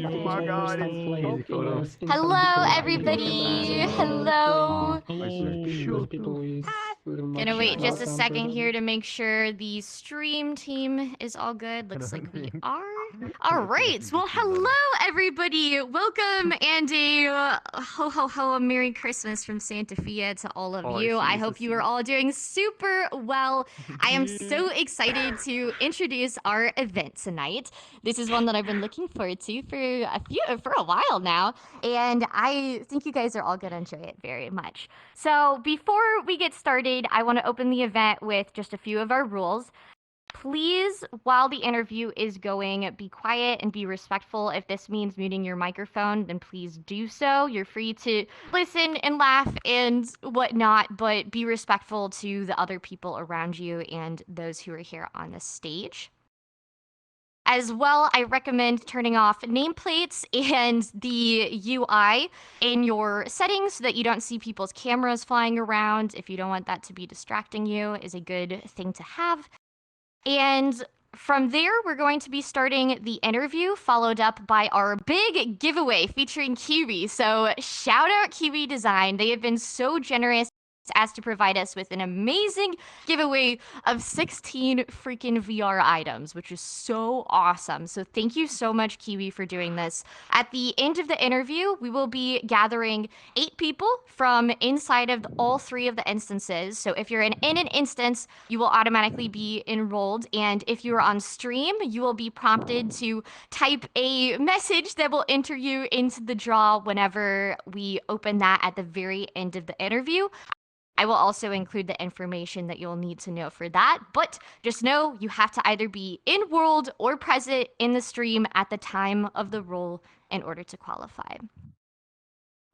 Oh my God, it's so photo. Hello, everybody. Hello. Gonna wait just a second here to make sure the stream team is all good. Looks like we are. All right. Well, hello, everybody. Welcome and a ho ho ho, a Merry Christmas from Santa Fe to all of you. I hope you are all doing super well. I am so excited to introduce our event tonight. This is one that I've been looking forward to for a while now, and I think you guys are all gonna enjoy it very much. So before we get started, I want to open the event with just a few of our rules. Please, while the interview is going, be quiet and be respectful. If this means muting your microphone, then please do so. You're free to listen and laugh and whatnot, but be respectful to the other people around you and those who are here on the stage. As well, I recommend turning off nameplates and the UI in your settings so that you don't see people's cameras flying around. If you don't want that to be distracting you, is a good thing to have. And from there, we're going to be starting the interview, followed up by our big giveaway featuring Kiwi. So shout out Kiwi Design. They have been so generous as to provide us with an amazing giveaway of 16 freaking VR items, which is so awesome. So thank you so much, Kiwi, for doing this. At the end of the interview, we will be gathering 8 people from inside of all 3 of the instances. So if you're in an instance, you will automatically be enrolled. And if you're on stream, you will be prompted to type a message that will enter you into the draw whenever we open that at the very end of the interview. I will also include the information that you'll need to know for that, but just know you have to either be in world or present in the stream at the time of the roll in order to qualify.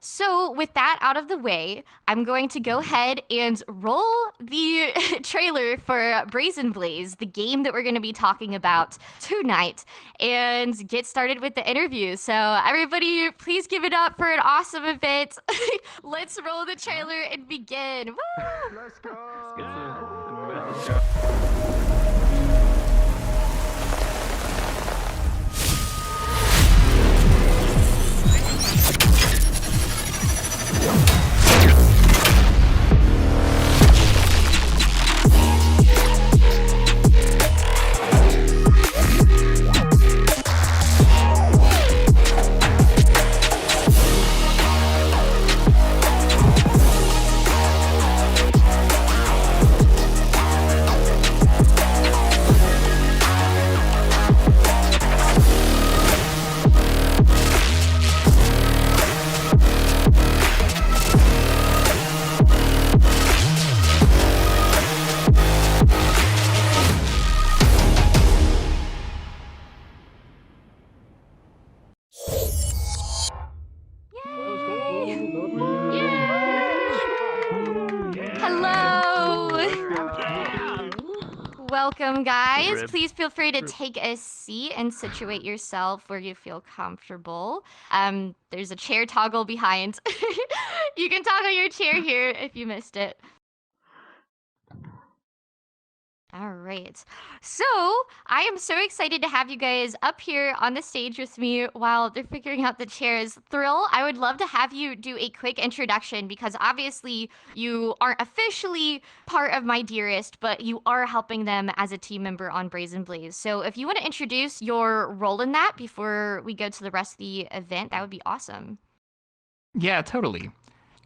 So with that out of the way, I'm going to go ahead and roll the trailer for Brazen Blaze, the game that we're going to be talking about tonight, and get started with the interview. So everybody, please give it up for an awesome event. Let's roll the trailer and begin. Woo! Let's go. Let's go. Welcome, guys. Please feel free to take a seat and situate yourself where you feel comfortable. There's a chair toggle behind. You can toggle your chair here if you missed it. All right. So I am so excited to have you guys up here on the stage with me while they're figuring out the chairs. Thrill, I would love to have you do a quick introduction because obviously you aren't officially part of My Dearest, but you are helping them as a team member on Brazen Blaze. So if you want to introduce your role in that before we go to the rest of the event, that would be awesome. Yeah, totally.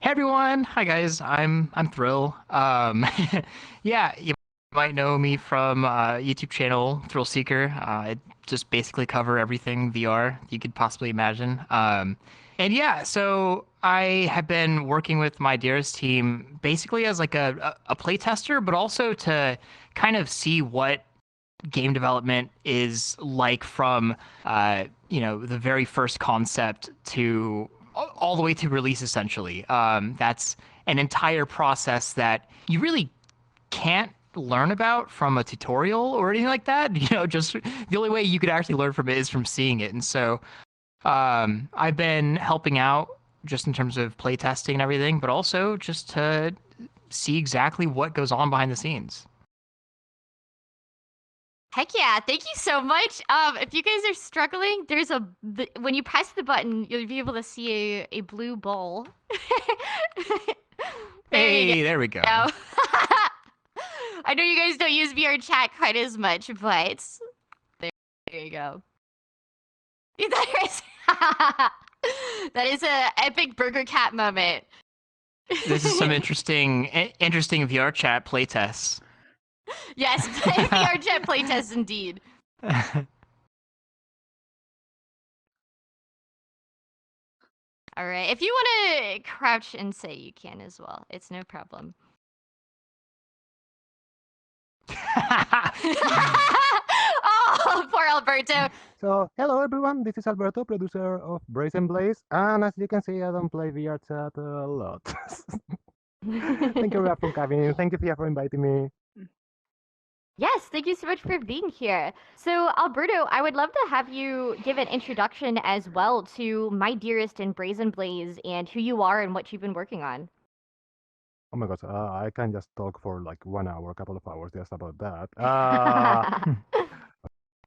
Hey everyone, hi guys. I'm Thrill. Yeah, you might know me from YouTube channel Thrill Seeker. I just basically cover everything VR you could possibly imagine. And yeah, so I have been working with My Dearest team basically as like a playtester, but also to kind of see what game development is like from the very first concept to all the way to release, essentially. That's an entire process that you really can't learn about from a tutorial or anything like that. Just the only way you could actually learn from it is from seeing it. And so I've been helping out just in terms of playtesting and everything, but also just to see exactly what goes on behind the scenes. Heck yeah, thank you so much. If you guys are struggling, there's when you press the button, you'll be able to see a blue bowl. There you Hey, there we go. go. I know you guys don't use VRChat quite as much, but there you go. That is a epic Burger Cat moment. This is some interesting VRChat playtests. Yes, VRChat playtest indeed. All right, if you want to crouch and say, you can as well. It's no problem. Oh, poor Alberto. So, hello everyone, this is Alberto, producer of Brazen Blaze, and as you can see, I don't play VRChat a lot. Thank you, Raf, for coming. Thank you, Fia, for inviting me. Yes, thank you so much for being here. So, Alberto, I would love to have you give an introduction as well to My Dearest and Brazen Blaze and who you are and what you've been working on. Oh my gosh, I can just talk for like 1 hour, a couple of hours just about that.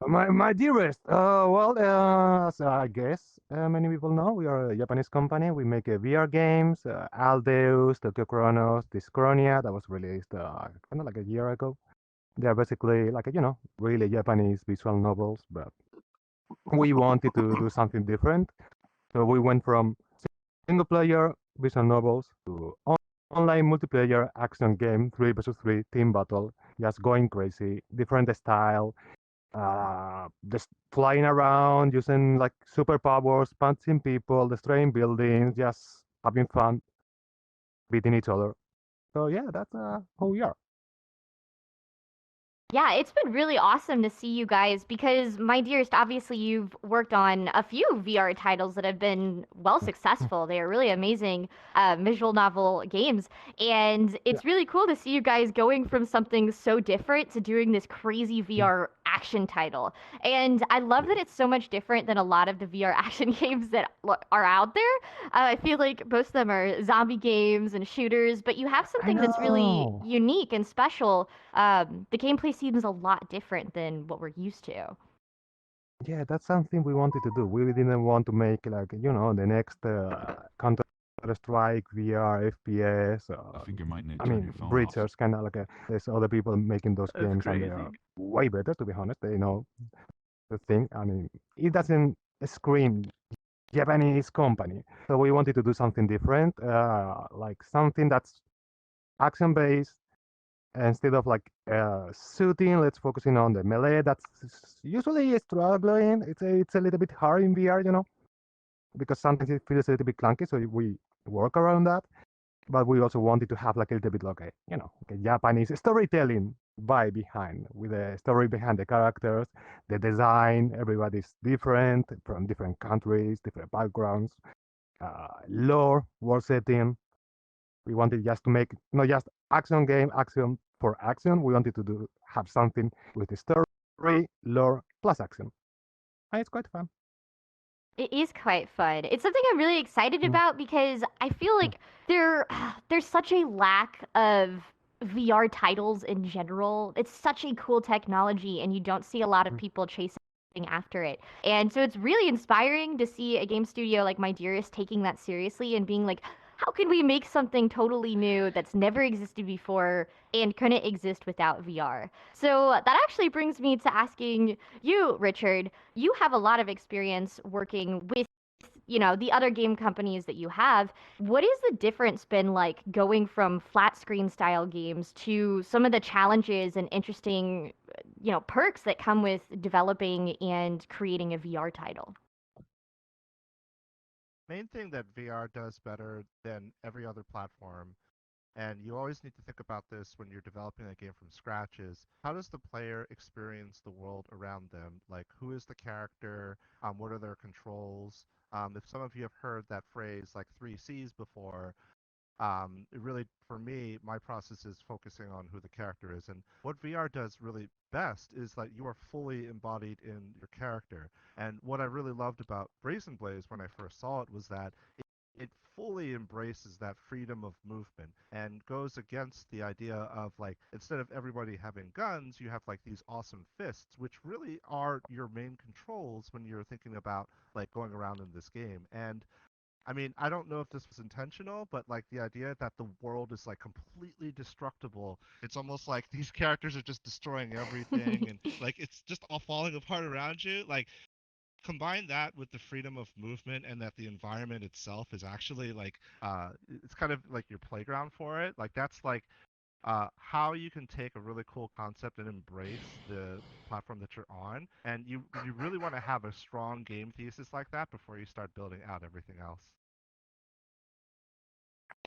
My dearest, as I guess many people know, we are a Japanese company. We make VR games, Aldeus, Tokyo Chronos, Discronia, that was released kind of like a year ago. They are basically like, really Japanese visual novels, but we wanted to do something different. So we went from single player visual novels to online multiplayer action game, 3 versus 3 team battle, just going crazy, different style, just flying around, using like superpowers, punching people, destroying buildings, just having fun, beating each other. So yeah, that's who we are. Yeah, it's been really awesome to see you guys because, My Dearest, obviously you've worked on a few VR titles that have been well successful. They are really amazing visual novel games. And it's really cool to see you guys going from something so different to doing this crazy VR action title. And I love that it's so much different than a lot of the VR action games that are out there. I feel like most of them are zombie games and shooters, but you have something that's really unique and special. The gameplay seems a lot different than what we're used to. Yeah, that's something we wanted to do. We didn't want to make like, the next Counter-Strike VR FPS. I think you might need to I turn mean, your phone off. Breachers kind of like there's other people making those That's games and they crazy. are way better, to be honest. They know the thing. I mean, it doesn't scream Japanese company. So we wanted to do something different, like something that's action-based. Instead of like shooting, let's focusing on the melee. That's usually struggling. It's a little bit hard in VR, because sometimes it feels a little bit clunky. So we work around that. But we also wanted to have like a little bit like a Japanese storytelling vibe behind, with the story behind the characters, the design. Everybody's different from different countries, different backgrounds, lore, world setting. We wanted just to make not just action game, action for action. We wanted to have something with the story, lore, plus action. And it's quite fun. It is quite fun. It's something I'm really excited about because I feel like there's such a lack of VR titles in general. It's such a cool technology, and you don't see a lot of people chasing after it. And so it's really inspiring to see a game studio like My Dearest taking that seriously and being like, how can we make something totally new that's never existed before and couldn't exist without VR? So that actually brings me to asking you, Richard. You have a lot of experience working with the other game companies that you have. What has the difference been like going from flat screen style games to some of the challenges and interesting perks that come with developing and creating a VR title? Main thing that VR does better than every other platform, and you always need to think about this when you're developing a game from scratch, is how does the player experience the world around them? Like, who is the character? What are their controls? If some of you have heard that phrase like 3 Cs before, it really, for me, my process is focusing on who the character is. And what VR does really best is that you are fully embodied in your character. And what I really loved about Brazen Blaze when I first saw it was that it fully embraces that freedom of movement and goes against the idea of like instead of everybody having guns, you have like these awesome fists, which really are your main controls when you're thinking about like going around in this game. And I mean, I don't know if this was intentional, but like the idea that the world is like completely destructible. It's almost like these characters are just destroying everything and like it's just all falling apart around you. Like combine that with the freedom of movement and that the environment itself is actually like it's kind of like your playground for it. Like that's like how you can take a really cool concept and embrace the platform that you're on, and you really want to have a strong game thesis like that before you start building out everything else.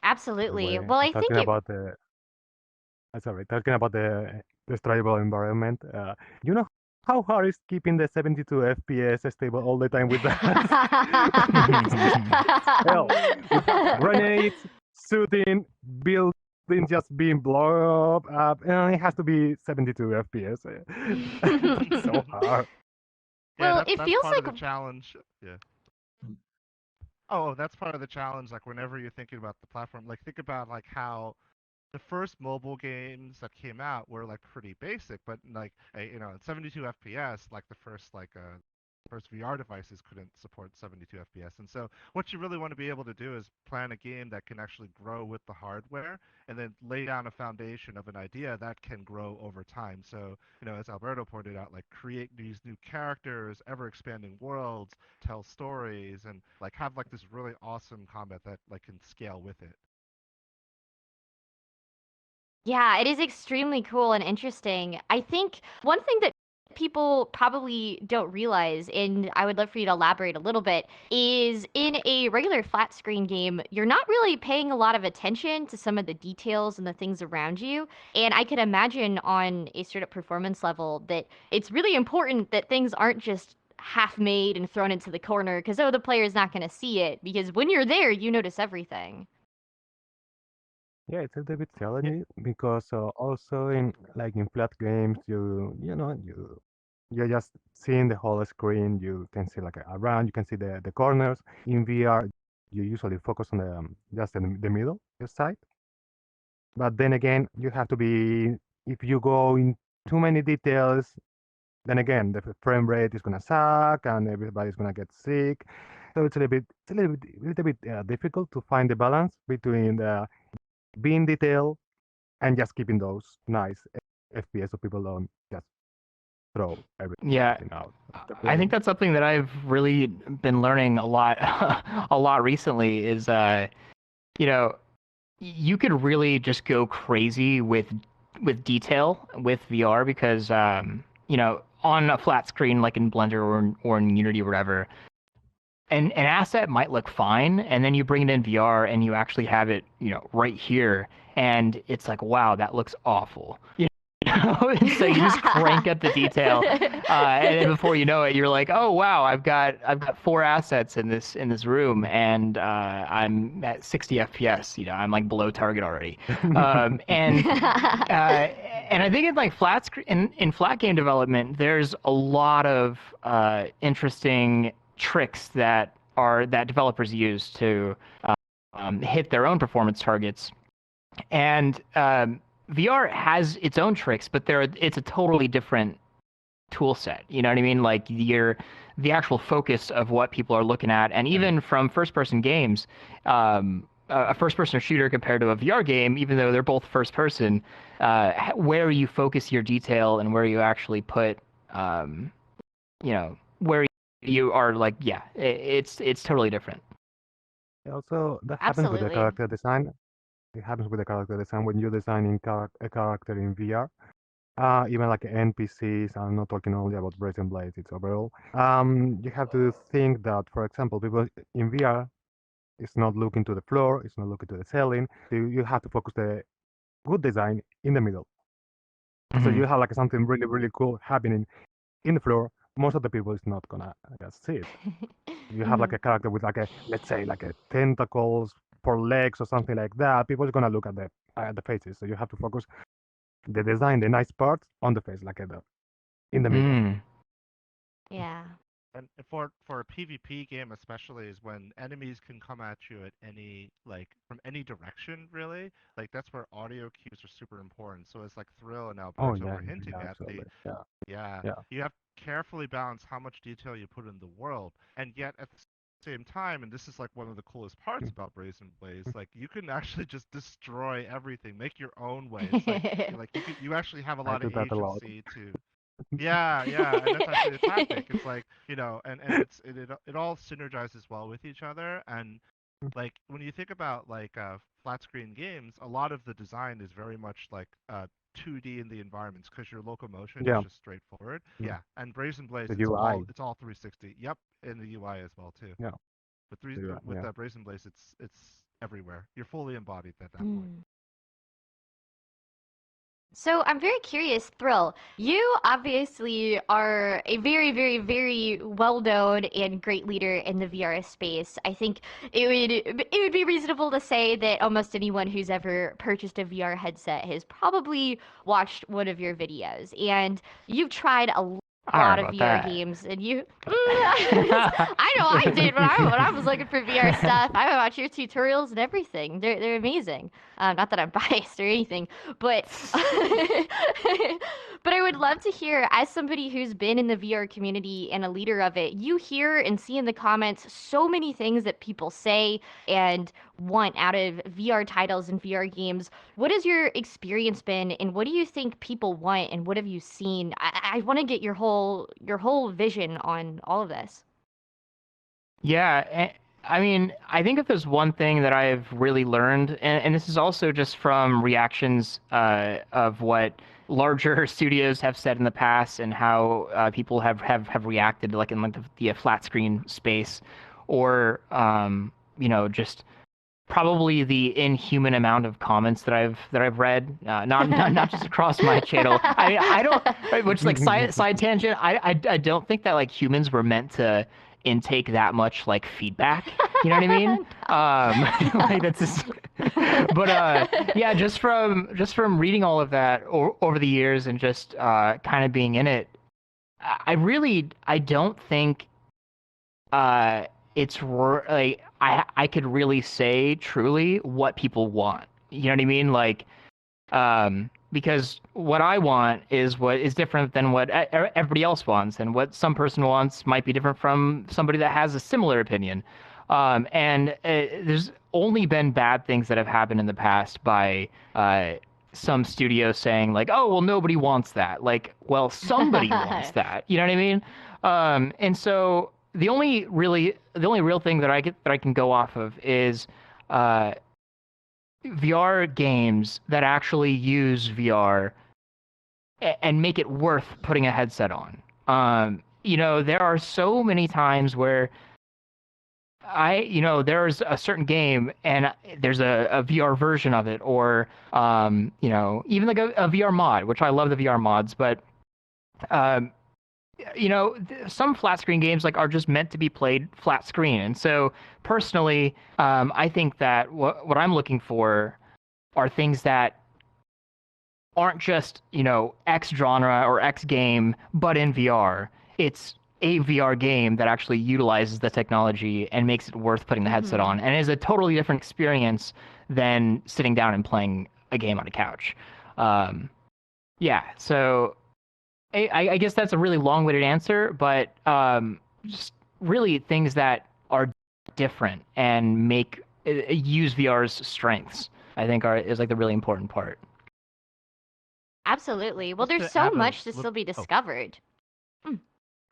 By the Absolutely. way, Well, I think talking it. about the sorry, talking about the destroyable environment, you know how hard is keeping the 72 FPS stable all the time with that? Hell, with grenades, shooting, building just being blown up, and it has to be 72 FPS. It's so hard. Yeah, Well, it that's feels part of like. the challenge. Yeah. Oh, that's part of the challenge. Like whenever you're thinking about the platform, like think about like how the first mobile games that came out were like pretty basic, but like you know, at 72 FPS, like the first VR devices couldn't support 72 FPS. And so what you really want to be able to do is plan a game that can actually grow with the hardware and then lay down a foundation of an idea that can grow over time. So, you know, as Alberto pointed out, like create these new characters, ever expanding worlds, tell stories, and like have like this really awesome combat that like can scale with it. Yeah, it is extremely cool and interesting. I think one thing that people probably don't realize, and I would love for you to elaborate a little bit, is in a regular flat screen game, you're not really paying a lot of attention to some of the details and the things around you. And I could imagine on a straight up performance level that it's really important that things aren't just half made and thrown into the corner because, oh, the player's not going to see it. Because when you're there, you notice everything. Yeah, it's a little bit challenging because also in like in flat games, you know you're just seeing the whole screen. You can see like around, you can see the corners. In VR, you usually focus on just in the middle, your side. But then again, you have to be if you go in too many details, then again the frame rate is gonna suck and everybody's gonna get sick. So it's a little bit difficult to find the balance between being detailed and just keeping those nice FPS so people don't just throw Yeah, everything out of the I think plane. that's something that I've really been learning a lot, a lot recently. Is you know, you could really just go crazy with detail with VR because you know, on a flat screen like in Blender or in Unity or whatever, an asset might look fine, and then you bring it in VR and you actually have it, you know, right here, and it's like, wow, that looks awful. You know? And so you just crank up the detail, and then before you know it, you're like, oh wow, I've got 4 assets in this room, and I'm at 60 FPS. You know, I'm like below target already. And I think in like in flat game development, there's a lot of interesting tricks that developers use to hit their own performance targets. And VR has its own tricks, but it's a totally different tool set. You know what I mean? Like the actual focus of what people are looking at, and even from first-person games, a first-person shooter compared to a VR game, even though they're both first-person, where you focus your detail and where you actually put, you know, where you are like, yeah, it's totally different. Also, that happens with the Absolutely. character design. It happens with the character design when you're designing a character in VR. Even like NPCs, I'm not talking only about Brazen Blaze, it's overall. You have to think that, for example, people in VR, it's not looking to the floor, it's not looking to the ceiling. So you have to focus the good design in the middle. So Mhm. you have like something really, really cool happening in the floor. Most of the people is not gonna just see it. You have like Mhm. a character with like a, let's say like a tentacles for legs or something like that. People are gonna look at the faces. So you have to focus the design, the nice parts on the face, like in the middle. Mm. Yeah. And for a PvP game especially is when enemies can come at you at any like from any direction really. Like that's where audio cues are super important. So as like Thrill and Oh Alberto yeah, were hinting yeah, at, absolutely. Yeah, yeah, yeah. you have to carefully balance how much detail you put in the world, and yet at the same time, and this is like one of the coolest parts about Brazen Blaze, like you can actually just destroy everything, make your own way. It's like you actually have a I lot of do that a lot. agency to yeah, yeah, and that's actually a tactic. It's like, and it all synergizes well with each other. And like when you think about like flat screen games, a lot of the design is very much like 2D in the environments because your locomotion is Yeah, just straightforward. yeah. Yeah, and Brazen Blaze, The UI. it's all 360. Yep, in the UI as well too. Yeah, But the UI. with Yeah. Brazen Blaze, it's everywhere. You're fully embodied at that point. Mm. So I'm very curious, Thrill. You obviously are a very, very, very well-known and great leader in the VRS space. I think it would be reasonable to say that almost anyone who's ever purchased a VR headset has probably watched one of your videos, and you've tried a I don't lot know of about VR that. games, and I know I did when I was looking for VR stuff. I watch your tutorials and everything. They're amazing. Not that I'm biased or anything, but but I would love to hear, as somebody who's been in the VR community and a leader of it, you hear and see in the comments so many things that people say and want out of VR titles and VR games. What has your experience been, and what do you think people want, and what have you seen? I want to get your whole vision on all of this. Yeah, I mean, I think if there's one thing that I've really learned, and this is also just from reactions of what larger studios have said in the past and how people have reacted, like in like the flat screen space, or just probably the inhuman amount of comments that I've read, not just across my channel. I mean, I don't, right, which like side tangent. I don't think that like humans were meant to intake that much like feedback. You know what I mean? Like that's just. But yeah, just from reading all of that over the years and just kind of being in it, I don't think like I could really say truly what people want. You know what I mean? Like because what I want is what is different than what everybody else wants, and what some person wants might be different from somebody that has a similar opinion. And there's only been bad things that have happened in the past by some studio saying like, oh well, nobody wants that. Like, well, somebody wants that. You know what I mean? And so the only real thing that I can go off of is VR games that actually use VR and make it worth putting a headset on. There are so many times where there's a certain game and there's a VR version of it, or even like a VR mod, which I love the VR mods, but um, some flat screen games like are just meant to be played flat screen. And so personally, I think that what I'm looking for are things that aren't just, X genre or X game, but in VR. It's a VR game that actually utilizes the technology and makes it worth putting the headset on, and is a totally different experience than sitting down and playing a game on a couch. Yeah, so I guess that's a really long-winded answer, but just really things that are different and make use VR's strengths, I think is like the really important part. Absolutely. Well, Just there's to so add a much to little, still be discovered.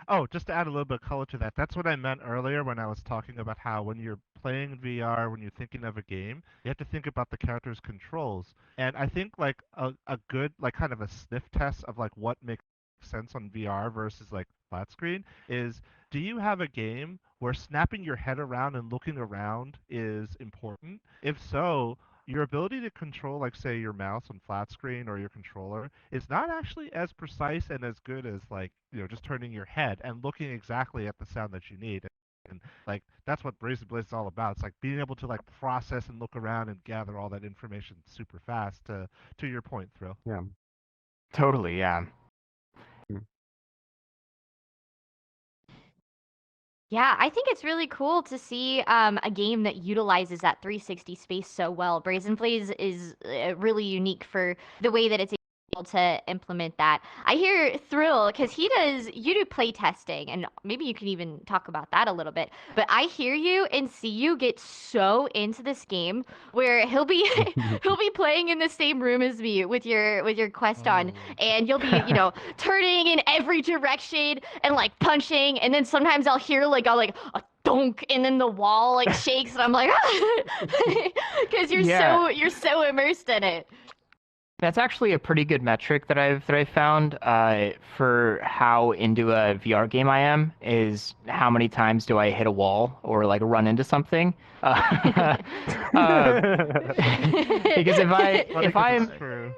oh, just to add a little bit of color to that, that's what I meant earlier when I was talking about how when you're playing VR, when you're thinking of a game, you have to think about the character's controls. And I think like a good, like kind of a sniff test of like what makes sense on VR versus like flat screen is, do you have a game where snapping your head around and looking around is important? If so, your ability to control, like, say, your mouse on flat screen or your controller is not actually as precise and as good as, like, just turning your head and looking exactly at the sound that you need. And, like, that's what Brazen Blaze is all about. It's like being able to, like, process and look around and gather all that information super fast, to your point, Thrill. Yeah. Totally, yeah. Yeah, I think it's really cool to see a game that utilizes that 360 space so well. Brazen Blaze is really unique for the way that it's able to implement that. I hear Thrill, because you do play testing, and maybe you can even talk about that a little bit. But I hear you and see you get so into this game where he'll be he'll be playing in the same room as me with your quest on, and you'll be turning in every direction and like punching, and then sometimes I'll hear like a donk, and then the wall like shakes, and I'm like, because you're so immersed in it. That's actually a pretty good metric that I've found for how into a VR game I am, is how many times do I hit a wall or like run into something. Because if I'm True.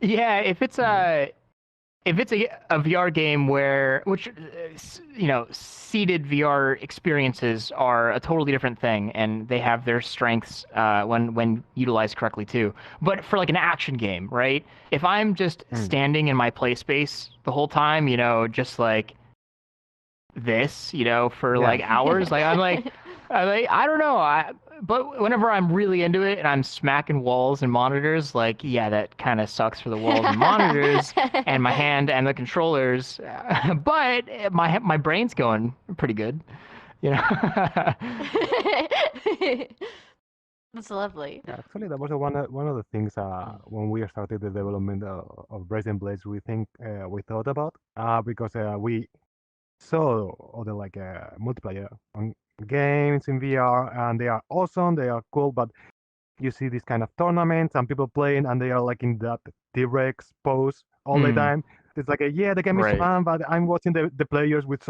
yeah, if it's a VR game which seated VR experiences are a totally different thing, and they have their strengths when utilized correctly too. But for like an action game, right? If I'm just standing in my play space the whole time, just like this, for like hours, like I'm like I don't know, but whenever I'm really into it and I'm smacking walls and monitors, like, yeah, that kind of sucks for the walls and monitors and my hand and the controllers. But my brain's going pretty good, That's lovely. Yeah, actually, that was one of the things when we started the development of Brazen Blaze we thought about because we saw other like multiplayer games in VR, and they are awesome, they are cool, but you see these kind of tournaments and people playing, and they are like in that T-Rex pose all the time. It's like, yeah, the game is Right. fun, but I'm watching the players with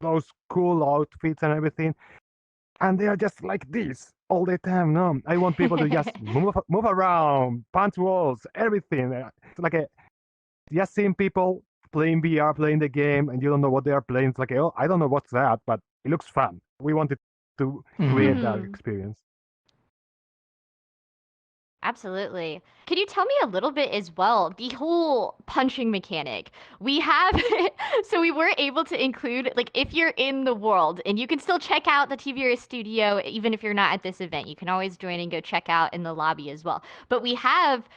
those cool outfits and everything, and they are just like this all the time. No, I want people to just move around, punch walls, everything. It's like just seeing people playing VR, playing the game, and you don't know what they are playing. It's like, oh, I don't know what's that, but it looks fun. We wanted to create that experience. Absolutely. Can you tell me a little bit as well, the whole punching mechanic? We have, so we were able to include, like, if you're in the world, and you can still check out the TVRS studio, even if you're not at this event, you can always join and go check out in the lobby as well. But we have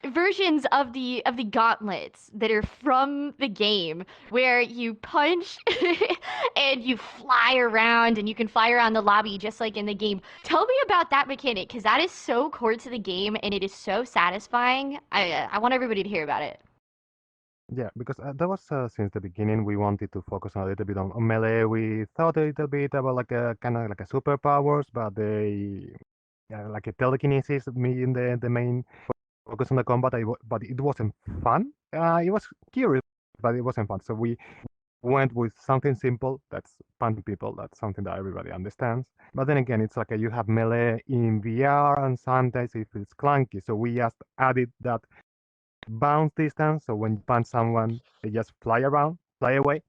versions of the gauntlets that are from the game where you punch and you fly around, and you can fly around the lobby just like in the game. Tell me about that mechanic, because that is so core to the game and it is so satisfying. I want everybody to hear about it. Yeah, because that was since the beginning we wanted to focus a little bit on melee. We thought a little bit about like a kind of like a superpowers, but like a telekinesis being the main focus on the combat. But it wasn't fun. It was curious, but it wasn't fun. So we went with something simple that's punching people. That's something that everybody understands. But then again, it's like you have melee in VR, and sometimes it feels clunky. So we just added that bounce distance. So when you punch someone, they just fly around, fly away.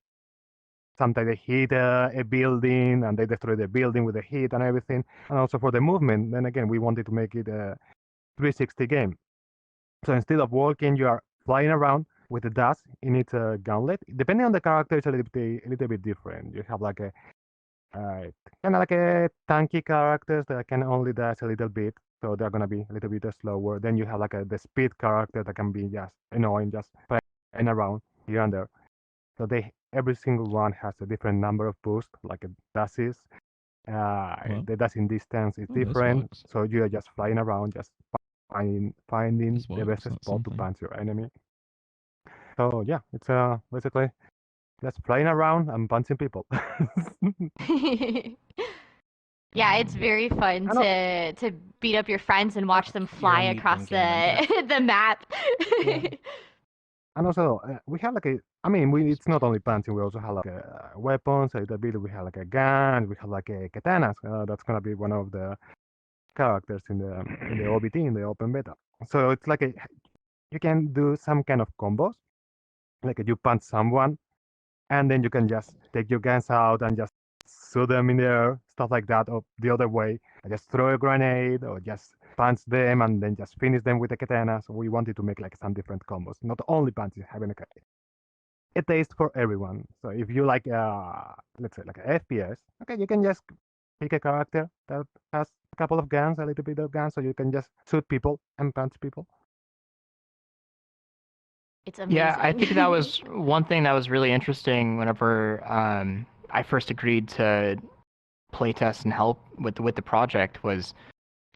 Sometimes they hit a building and they destroy the building with the hit and everything. And also for the movement, then again, we wanted to make it a 360 game. So instead of walking, you are flying around with the dash in its gauntlet. Depending on the character, it's a little bit different. You have like a kind of like a tanky characters that can only dash a little bit, so they're gonna be a little bit slower. Then you have like the speed character that can be just annoying, just playing around here and there. So every single one has a different number of boosts, like a dashes. The dashing distance is different, so you are just flying around, just finding the best spot to punch your enemy. So yeah, it's basically just flying around and punching people. Yeah, it's very fun to beat up your friends and watch them fly across the map. And also, we have like it's not only punching, we also have like weapons, a little bit. We have like a gun, we have like a katanas. That's gonna be one of the characters in the OBT, in the open beta. So it's like you can do some kind of combos, like you punch someone, and then you can just take your guns out and just shoot them in the air, stuff like that, or the other way, just throw a grenade or just punch them and then just finish them with a katana. So we wanted to make like some different combos, not only punching, having a taste for everyone. So if you like, let's say, like a FPS, okay, you can just pick a character that has a couple of guns, a little bit of guns, so you can just shoot people and punch people. It's amazing. Yeah, I think that was one thing that was really interesting whenever I first agreed to playtest and help with the project was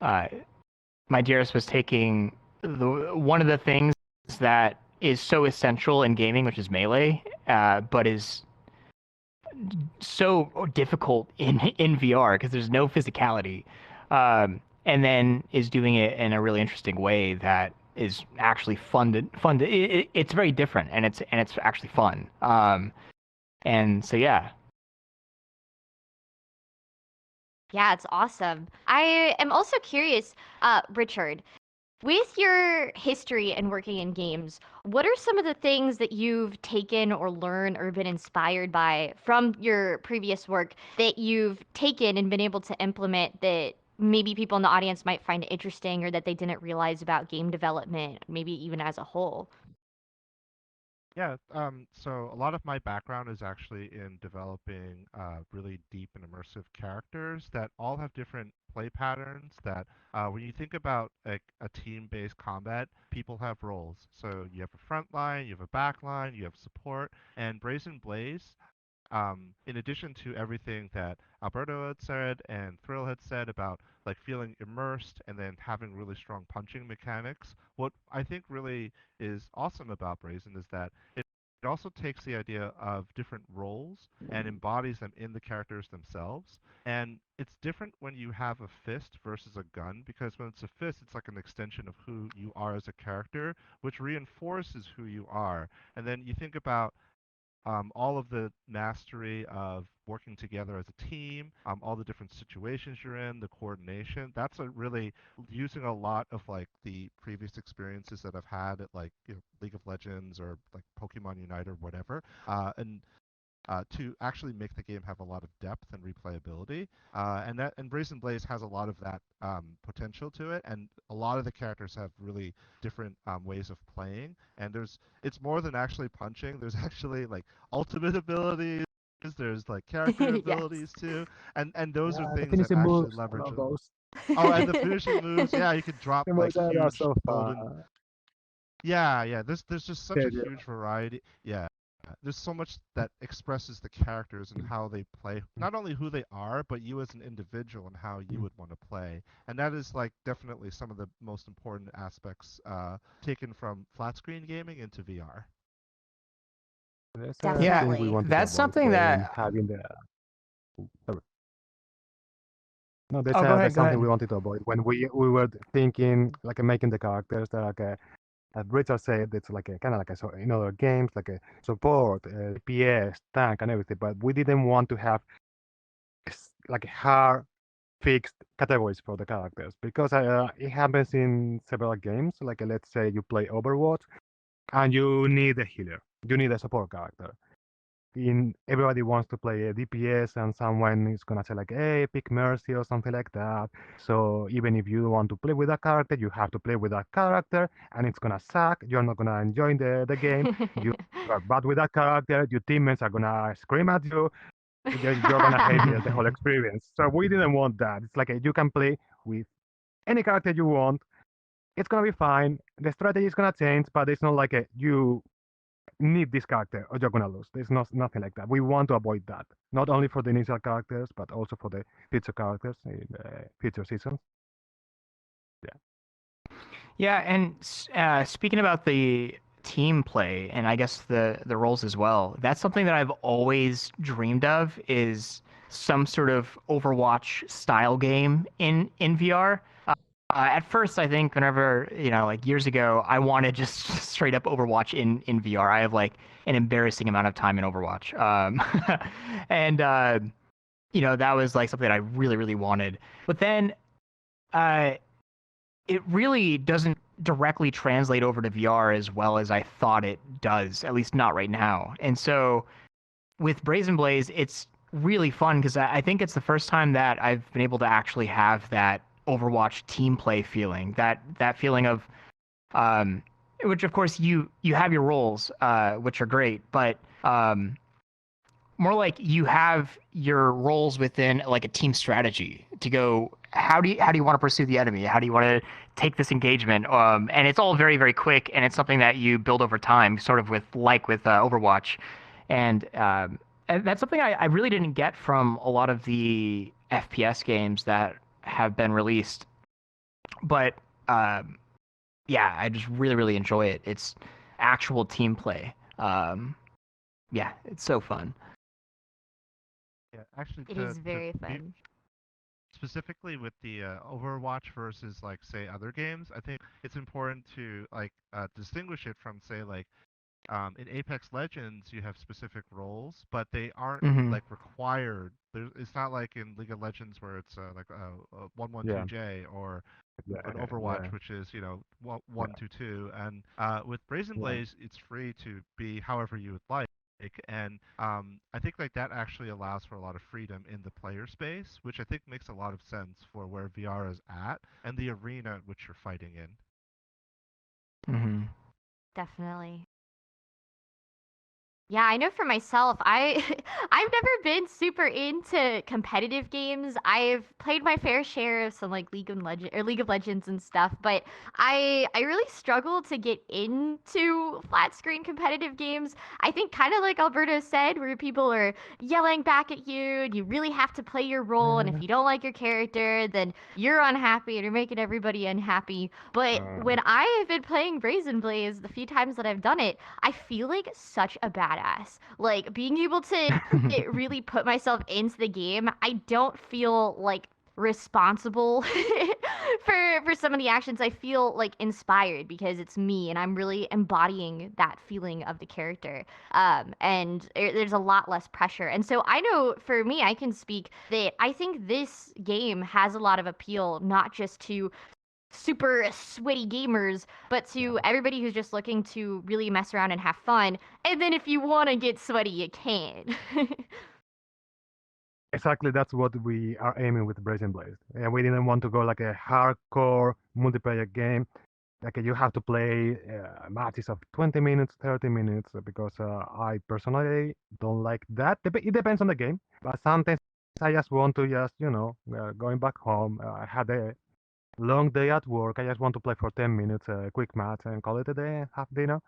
MyDearest's was taking one of the things that is so essential in gaming, which is melee, but is so difficult in VR because there's no physicality, and then is doing it in a really interesting way that is actually fun. It's very different, and it's actually fun. And so yeah. Yeah, it's awesome. I am also curious, Richard, with your history and working in games, what are some of the things that you've taken or learned or been inspired by from your previous work that you've taken and been able to implement that maybe people in the audience might find interesting or that they didn't realize about game development, maybe even as a whole? Yeah, so a lot of my background is actually in developing really deep and immersive characters that all have different play patterns that when you think about a team-based combat, people have roles. So you have a front line, you have a back line, you have support, and Brazen Blaze, in addition to everything that Alberto had said and Thrill had said about like feeling immersed and then having really strong punching mechanics, what I think really is awesome about Brazen is that it also takes the idea of different roles and embodies them in the characters themselves. And it's different when you have a fist versus a gun, because when it's a fist, it's like an extension of who you are as a character, which reinforces who you are. And then you think about all of the mastery of working together as a team, all the different situations you're in, the coordination. That's a really using a lot of like the previous experiences that I've had at like League of Legends or like Pokemon Unite or whatever, and to actually make the game have a lot of depth and replayability. And Brazen Blaze has a lot of that potential to it, and a lot of the characters have really different ways of playing. And it's more than actually punching. There's actually like ultimate abilities. There's like character Yes. abilities too, and those are The things that finishing actually moves, I leverage. love those. Oh, and the finishing moves, yeah, you could drop The like moves are huge so golden. fun. Yeah. There's just such a Yeah. huge variety. Yeah. There's so much that expresses the characters and how they play, not only who they are, but you as an individual and how you would want to play. And that is like definitely some of the most important aspects taken from flat screen gaming into VR. There's a Yeah, thing we Definitely. wanted to that's avoid something when that. having the. Sorry. No, Oh, go there's ahead. Go something ahead. we wanted to avoid when we were thinking like making the characters that like as Richard said, it's like a kind of like a so in other games like a support, DPS, tank, and everything. But we didn't want to have like hard fixed categories for the characters because it happens in several games. Like let's say you play Overwatch and you need a healer, you need a support character. Everybody wants to play a DPS and someone is gonna say like, hey, pick Mercy or something like that. So even if you want to play with that character, you have to play with that character and it's gonna suck. You're not gonna enjoy the game. You are bad with that character. Your teammates are gonna scream at you. You're gonna hate the whole experience. So we didn't want that. It's like you can play with any character you want. It's gonna be fine. The strategy is gonna change, but it's not like you need this character or you're gonna lose. There's nothing like that. We want to avoid that, not only for the initial characters, but also for the future characters in future seasons. Yeah. Yeah, and speaking about the team play and I guess the roles as well, that's something that I've always dreamed of is some sort of Overwatch style game in VR. At first, I think whenever, like years ago, I wanted just straight up Overwatch in VR. I have like an embarrassing amount of time in Overwatch. And, that was like something I really, really wanted. But then uh, it really doesn't directly translate over to VR as well as I thought it does, at least not right now. And so with Brazen Blaze, it's really fun because I think it's the first time that I've been able to actually have that Overwatch team play feeling, that feeling of which of course you have your roles, which are great, but more like you have your roles within like a team strategy to go. How do you want to pursue the enemy? How do you want to take this engagement? And it's all very very quick, and it's something that you build over time, sort of with Overwatch, and that's something I really didn't get from a lot of the FPS games that have been released. But yeah, I just really really enjoy it. It's actual team play. Yeah, it's so fun. Yeah, actually, It is very be fun. specifically with the Overwatch versus like say other games, I think it's important to like distinguish it from say like in Apex Legends you have specific roles, but they aren't Hmm. like required. It's not like in League of Legends where it's like a Yeah, 1-1-2-J or yeah, an Overwatch, yeah, which is yeah, 1-2-2. And with Brazen yeah. Blaze, it's free to be however you would like. And I think like that actually allows for a lot of freedom in the player space, which I think makes a lot of sense for where VR is at and the arena in which you're fighting in. Hmm. Definitely. Yeah, I know for myself, I've never been super into competitive games. I've played my fair share of some like League of Legends and stuff, but I really struggle to get into flat screen competitive games. I think kind of like Alberto said, where people are yelling back at you and you really have to play your role, and if you don't like your character, then you're unhappy and you're making everybody unhappy. But when I have been playing Brazen Blaze, the few times that I've done it, I feel like such a badass. Like being able to really put myself into the game, I don't feel like responsible for some of the actions. I feel like inspired because it's me and I'm really embodying that feeling of the character. And there's a lot less pressure. And so I know for me, I can speak that I think this game has a lot of appeal, not just to super sweaty gamers, but to everybody who's just looking to really mess around and have fun. And then if you want to get sweaty, you can. Exactly, that's what we are aiming with Brazen Blaze. And we didn't want to go like a hardcore multiplayer game. Like you have to play matches of 20 minutes, 30 minutes, because I personally don't like that. It depends on the game, but sometimes I just want to going back home. I had a long day at work. I just want to play for 10 minutes, a quick match, and call it a day, have dinner.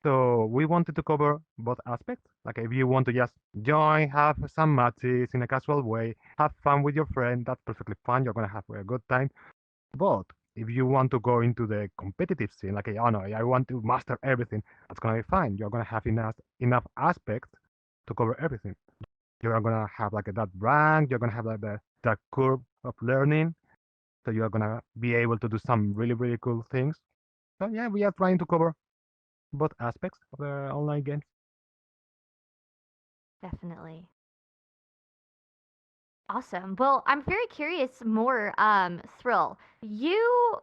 So we wanted to cover both aspects. Like if you want to just join, have some matches in a casual way, have fun with your friend, that's perfectly fine. You're gonna have a good time. But if you want to go into the competitive scene, like oh no, I want to master everything, that's gonna be fine. You're gonna have enough aspects to cover everything. You're gonna have like that rank. You're gonna have like that curve of learning. So you're gonna be able to do some really really cool things. So yeah, we are trying to cover both aspects of the online games. Definitely. Awesome. Well, I'm very curious more, Thrill. You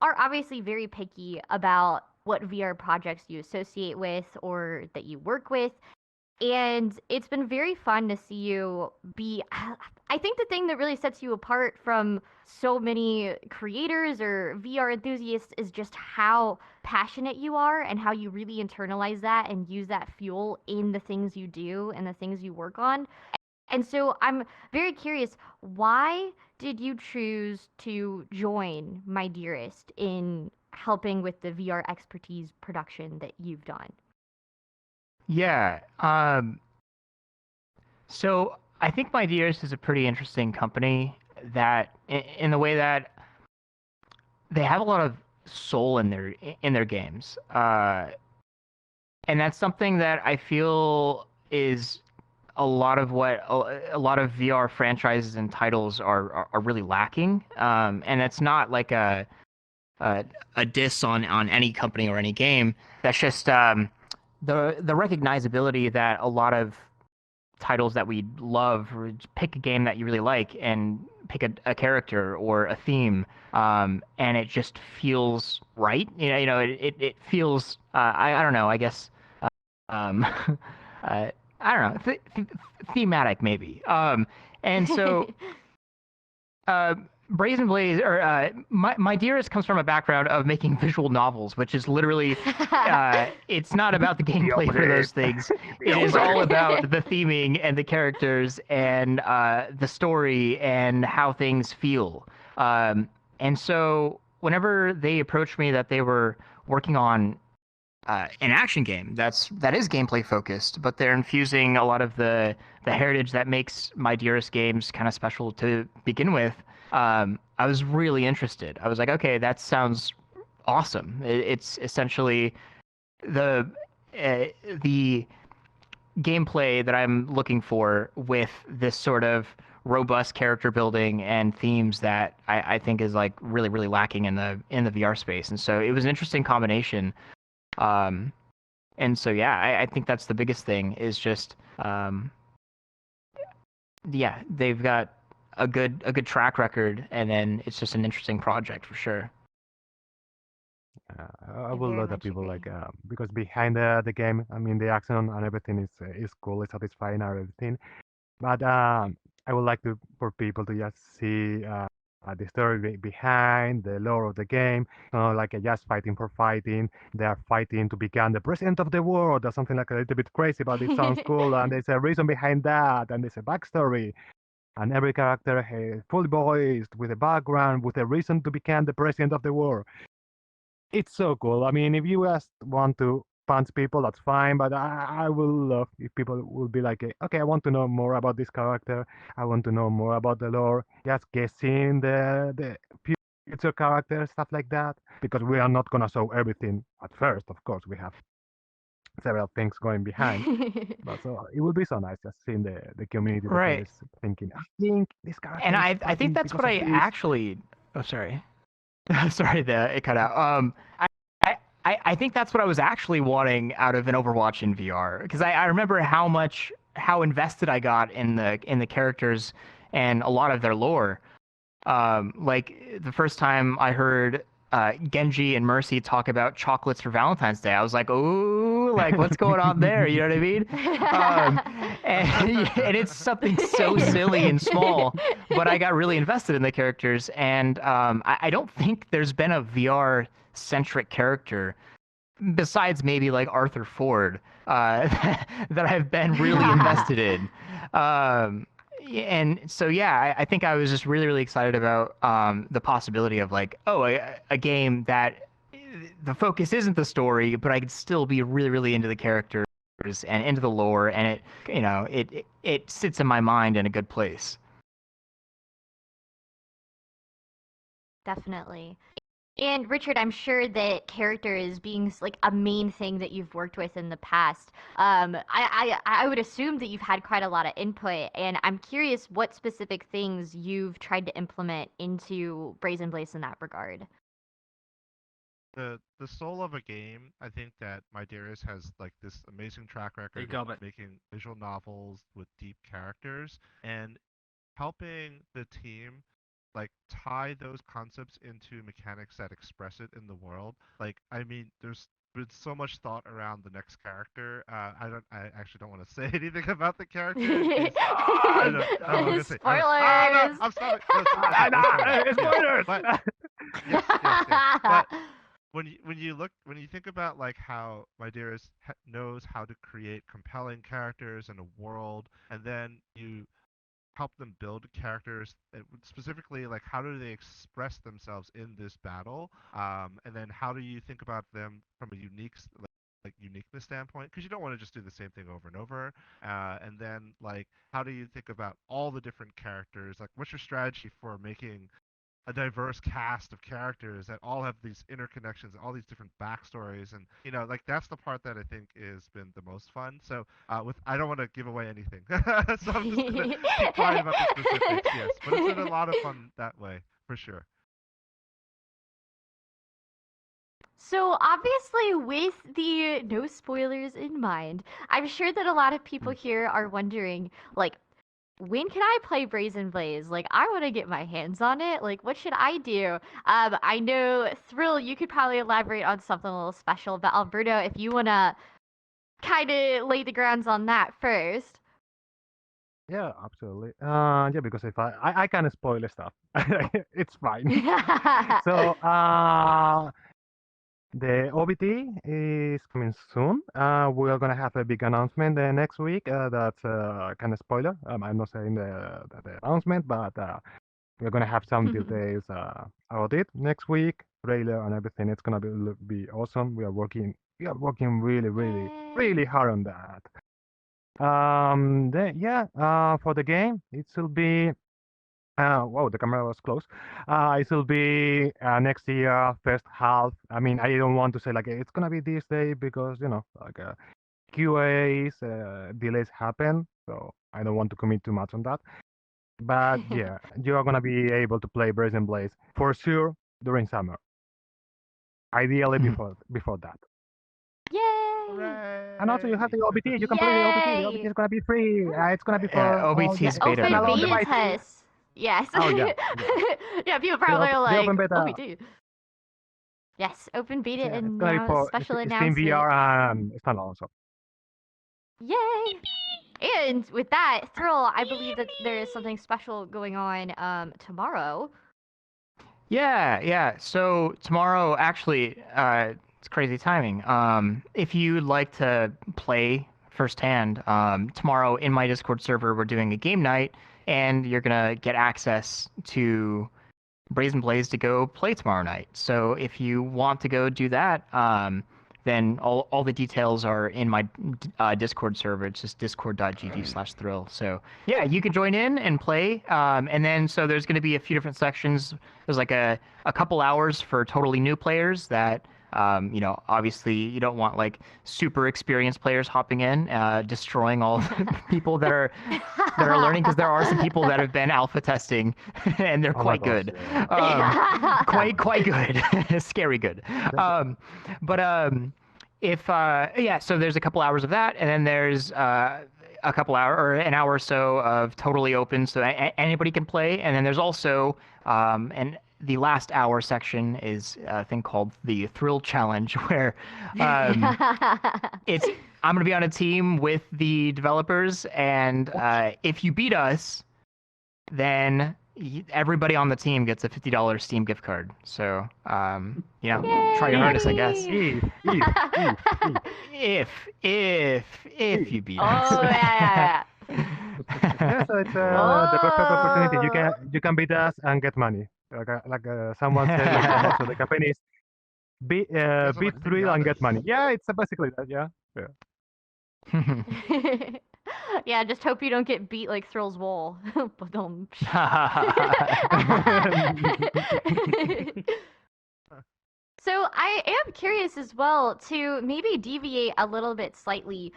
are obviously very picky about what VR projects you associate with or that you work with. And it's been very fun to see you be. I think the thing that really sets you apart from so many creators or VR enthusiasts is just how passionate you are and how you really internalize that and use that fuel in the things you do and the things you work on. And so I'm very curious, why did you choose to join My Dearest in helping with the VR expertise production that you've done? Yeah. So I think MyDearest's is a pretty interesting company that, in the way that they have a lot of soul in their games, and that's something that I feel is a lot of what a lot of VR franchises and titles are really lacking. And it's not like a, a diss on any company or any game. That's just the recognizability that a lot of titles that we love, or pick a game that you really like and pick a character or a theme, and it just feels right. It feels. I don't know. I guess. Um, I don't know. Thematic maybe. And so Brazen Blaze, or my Dearest comes from a background of making visual novels, which is literally, it's not about the gameplay for those things. It is all about the theming and the characters and the story and how things feel. And so whenever they approached me that they were working on an action game that is gameplay focused, but they're infusing a lot of the heritage that makes My Dearest games kind of special to begin with. I was really interested. I was like, okay, that sounds awesome. It's essentially the the gameplay that I'm looking for with this sort of robust character building and themes that I think is like really really lacking in the VR space. And so it was an interesting combination. Um, and so yeah, I think that's the biggest thing is just yeah, they've got a good track record, and then it's just an interesting project for sure. I I would very love that much people agree. like because behind the game, I mean, the action and everything is cool, it's satisfying and everything. But I would like to for people to just see the story behind the lore of the game. Not like just fighting for fighting. They are fighting to become the president of the world or something like a little bit crazy, but it sounds cool. And there's a reason behind that, and there's a backstory. And every character fully voiced with a background, with a reason to become the president of the world. It's so cool. I mean, if you just want to punch people, that's fine. But I will love if people will be like, okay, I want to know more about this character. I want to know more about the lore. Just guessing the future characters, stuff like that. Because we are not gonna show everything at first. Of course, we have several things going behind. But so it would be so nice just seeing the community, the Right. players thinking, I think this And character is I think fighting that's because what of I this. actually. Oh, sorry. Sorry, it cut out. I, I think that's what I was actually wanting out of an Overwatch in VR because I remember how invested I got in the characters and a lot of their lore. Like the first time I heard Genji and Mercy talk about chocolates for Valentine's Day, I was like, "Oh, like what's going on there?" You know what I mean? And it's something so silly and small, but I got really invested in the characters, and I don't think there's been a VR centric character besides maybe like Arthur Ford that I've been really invested in. And so yeah, I think I was just really really excited about the possibility of like a game that the focus isn't the story, but I could still be really really into the characters and into the lore, and it sits in my mind in a good place. Definitely. And Richard, I'm sure that characters being like a main thing that you've worked with in the past, I would assume that you've had quite a lot of input, and I'm curious what specific things you've tried to implement into Brazen Blaze in that regard. The soul of a game, I think that My Dearest has like this amazing track record of making visual novels with deep characters and helping the team like tie those concepts into mechanics that express it in the world. Like, I mean, there's been so much thought around the next character. I actually don't want to say anything about the character in case I don't know what I'm gonna say. No, Spoilers! I'm sorry. Okay, no spoilers. Yes. Spoilers! But yes. But when you think about like how My Dearest knows how to create compelling characters and a world, and then you help them build characters specifically like how do they express themselves in this battle, and then how do you think about them from a like uniqueness standpoint, because you don't want to just do the same thing over and over, and then like how do you think about all the different characters, like what's your strategy for making a diverse cast of characters that all have these interconnections, all these different backstories, and like that's the part that I think has been the most fun. So, with I don't want to give away anything, so I'm just gonna keep quiet about the specifics. Yes, but it's been a lot of fun that way for sure. So obviously, with the no spoilers in mind, I'm sure that a lot of people here are wondering, like, when can I play Brazen Blaze? Like, I want to get my hands on it. Like, what should I do? I know Thrill, you could probably elaborate on something a little special, but Alberto, if you want to kind of lay the grounds on that first. Yeah, absolutely. Yeah, because if I can spoil stuff, it's fine. So, the OBT is coming soon. We are gonna have a big announcement next week. That's kind of spoiler. I'm not saying the announcement, but we're gonna have some details about it next week. Trailer and everything. It's gonna be awesome. We are working really, really, Yay. really hard on that. Then yeah. For the game, it will be. Wow, the camera was close. It will be next year, first half. I mean, I don't want to say like it's gonna be this day because like QAs delays happen, so I don't want to commit too much on that. But yeah, you are gonna be able to play Brazen Blaze for sure during summer. Ideally before that. Yay! And also you have Hooray! the OBT. You can play the OBT. The OBT Yay! is gonna be free. It's gonna be Yeah, for all OBT The is beta right open external now. beta devices. test. Yes. Oh yeah, yeah. Yeah, people probably are The open like, beta. OBD. Yes, open beta Yeah, it's and gonna be now for special Steam announcement. VR and standalone also. Yay! And with that, Thrill, I believe that there is something special going on tomorrow. Yeah. So tomorrow, actually, it's crazy timing. If you'd like to play firsthand, tomorrow in my Discord server, we're doing a game night, and you're gonna get access to Brazen Blaze to go play tomorrow night. So if you want to go do that, then all the details are in my Discord server. It's just discord.gg/thrill. So yeah, you can join in and play. And then so there's going to be a few different sections. There's like a couple hours for totally new players that obviously you don't want like super experienced players hopping in, destroying all the people that are learning, because there are some people that have been alpha testing and they're Oh my quite gosh, good, yeah. quite good, scary good. But if yeah, so there's a couple hours of that, and then there's a couple hour or an hour or so of totally open, so anybody can play, and then there's also and the last hour section is a thing called the Thrill Challenge, where it's I'm gonna be on a team with the developers, and if you beat us, then everybody on the team gets a $50 Steam gift card. So try your hardest, I guess. Yay! If you beat us. Oh yeah. Yeah, so it's the perfect opportunity. You can beat us and get money. Like someone said, like the motto of the campaign is beat Guys are beat like thrill and get money. pinatas. Yeah, it's basically that. Yeah. Yeah, just hope you don't get beat like Thrill's wall. Ba-dum. So I am curious as well to maybe deviate a little bit slightly.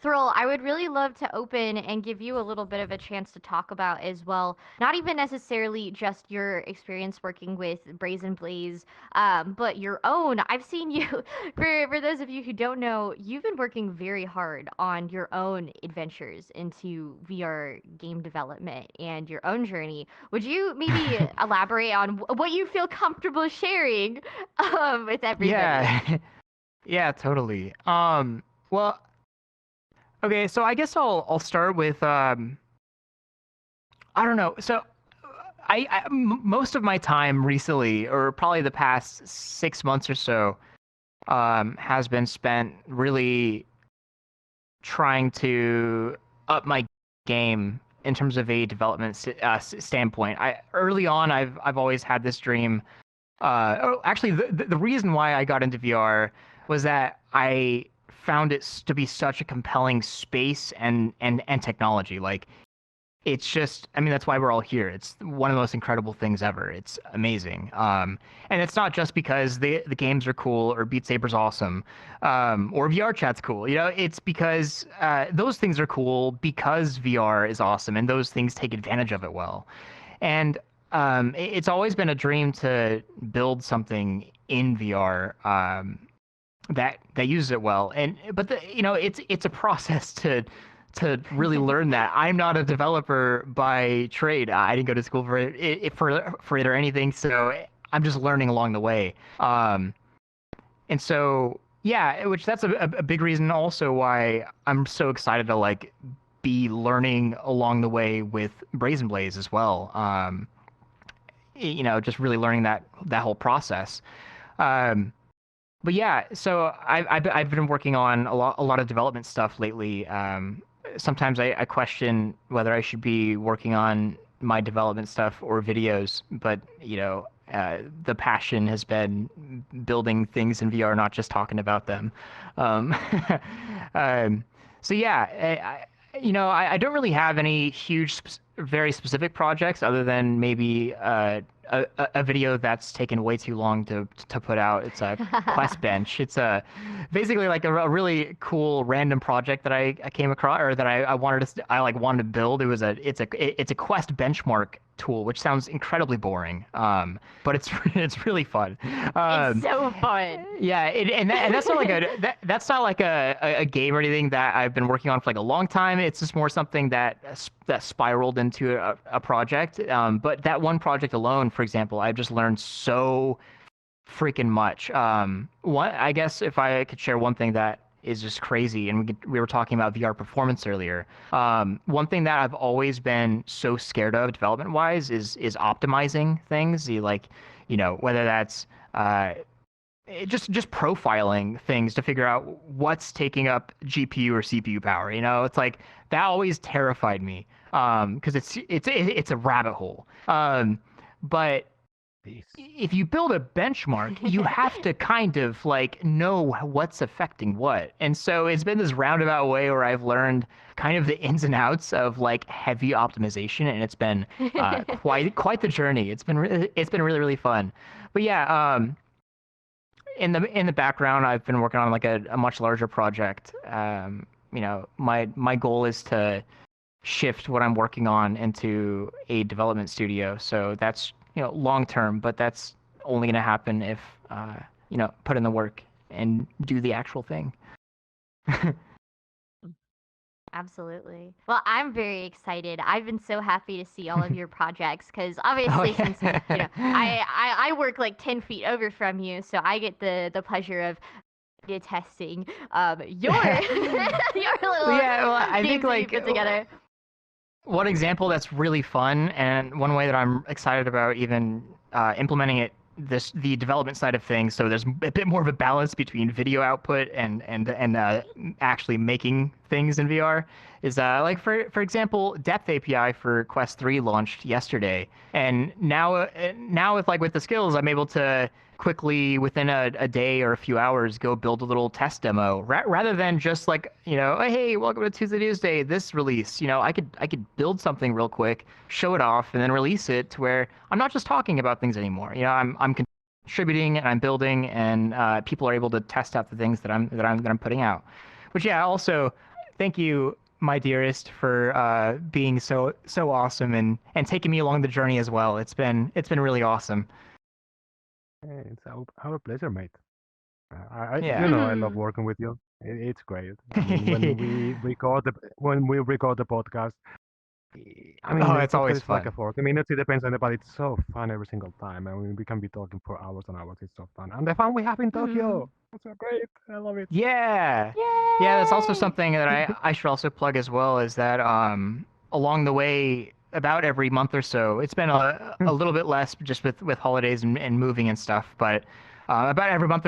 Thrill, I would really love to open and give you a little bit of a chance to talk about as well, not even necessarily just your experience working with Brazen Blaze, but your own. I've seen you, for those of you who don't know, you've been working very hard on your own adventures into VR game development and your own journey. Would you maybe elaborate on what you feel comfortable sharing with everybody? Yeah. Yeah, totally. Well, okay, so I guess I'll start with I don't know. So most of my time recently, or probably the past 6 months or so, has been spent really trying to up my game in terms of a development standpoint. Early on, I've always had this dream. Actually, the reason why I got into VR was that I found it to be such a compelling space and technology. Like, it's just, I mean, that's why we're all here. It's one of the most incredible things ever. It's amazing. And it's not just because the games are cool or Beat Saber's awesome, or VRChat's cool. It's because those things are cool because VR is awesome and those things take advantage of it well. And it's always been a dream to build something in VR that uses it well. But it's a process to really learn that. I'm not a developer by trade. I didn't go to school for it or anything, so I'm just learning along the way. And so yeah, which that's a big reason also why I'm so excited to like be learning along the way with Brazen Blaze as well. Just really learning that whole process. But yeah, so I've been working on a lot of development stuff lately. Sometimes I question whether I should be working on my development stuff or videos, but the passion has been building things in VR, not just talking about them. Um, so yeah, I don't really have any huge, very specific projects other than maybe a video that's taken way too long to put out. It's a Quest Bench. It's basically like a really cool random project that I came across, or that I wanted to build. It's a Quest benchmark tool, which sounds incredibly boring, but it's really fun. It's so fun. Yeah, and that's not like that's not like a game or anything that I've been working on for like a long time. It's just more something that spiraled into a project. But that one project alone, for example, I've just learned so freaking much. I guess if I could share one thing that is just crazy, and we were talking about VR performance earlier. One thing that I've always been so scared of development wise is optimizing things. Whether that's just profiling things to figure out what's taking up GPU or CPU power. It's like that always terrified me, because it's a rabbit hole. But if you build a benchmark, you have to kind of like know what's affecting what. And so it's been this roundabout way where I've learned kind of the ins and outs of like heavy optimization, and it's been quite the journey. It's been really, really fun. But yeah, in the background, I've been working on like a much larger project. My goal is to shift what I'm working on into a development studio. So that's long term, but that's only going to happen if put in the work and do the actual thing. Absolutely. Well, I'm very excited. I've been so happy to see all of your projects because obviously, since I work like 10 feet over from you, so I get the pleasure of testing your little I think things that you like put together. one example that's really fun, and one way that I'm excited about even implementing it, the development side of things, so there's a bit more of a balance between video output and actually making things in VR, is like for example, Depth API for Quest 3 launched yesterday, and now with the skills, I'm able to quickly, within a day or a few hours, go build a little test demo rather than just like, hey, welcome to Tuesday this release. I could build something real quick, show it off, and then release it to where I'm not just talking about things anymore. I'm contributing and I'm building, and people are able to test out the things that I'm putting out. Which also, thank you, my dearest, for being so awesome and taking me along the journey as well. It's been really awesome. It's our pleasure, mate. I Yeah. I love working with you. It's great. I mean, when we record the podcast, I mean, the It's always podcast is like fun. a 40 minutes. It depends on it, but it's so fun every single time. I mean, we can be talking for hours and hours. It's so fun, and the fun we have in Tokyo. It's so great. I love it. Yeah. Yay! Yeah, that's also something that I should also plug as well, is that along the way, about every month or so, it's been a little bit less just with holidays and moving and stuff, but about every month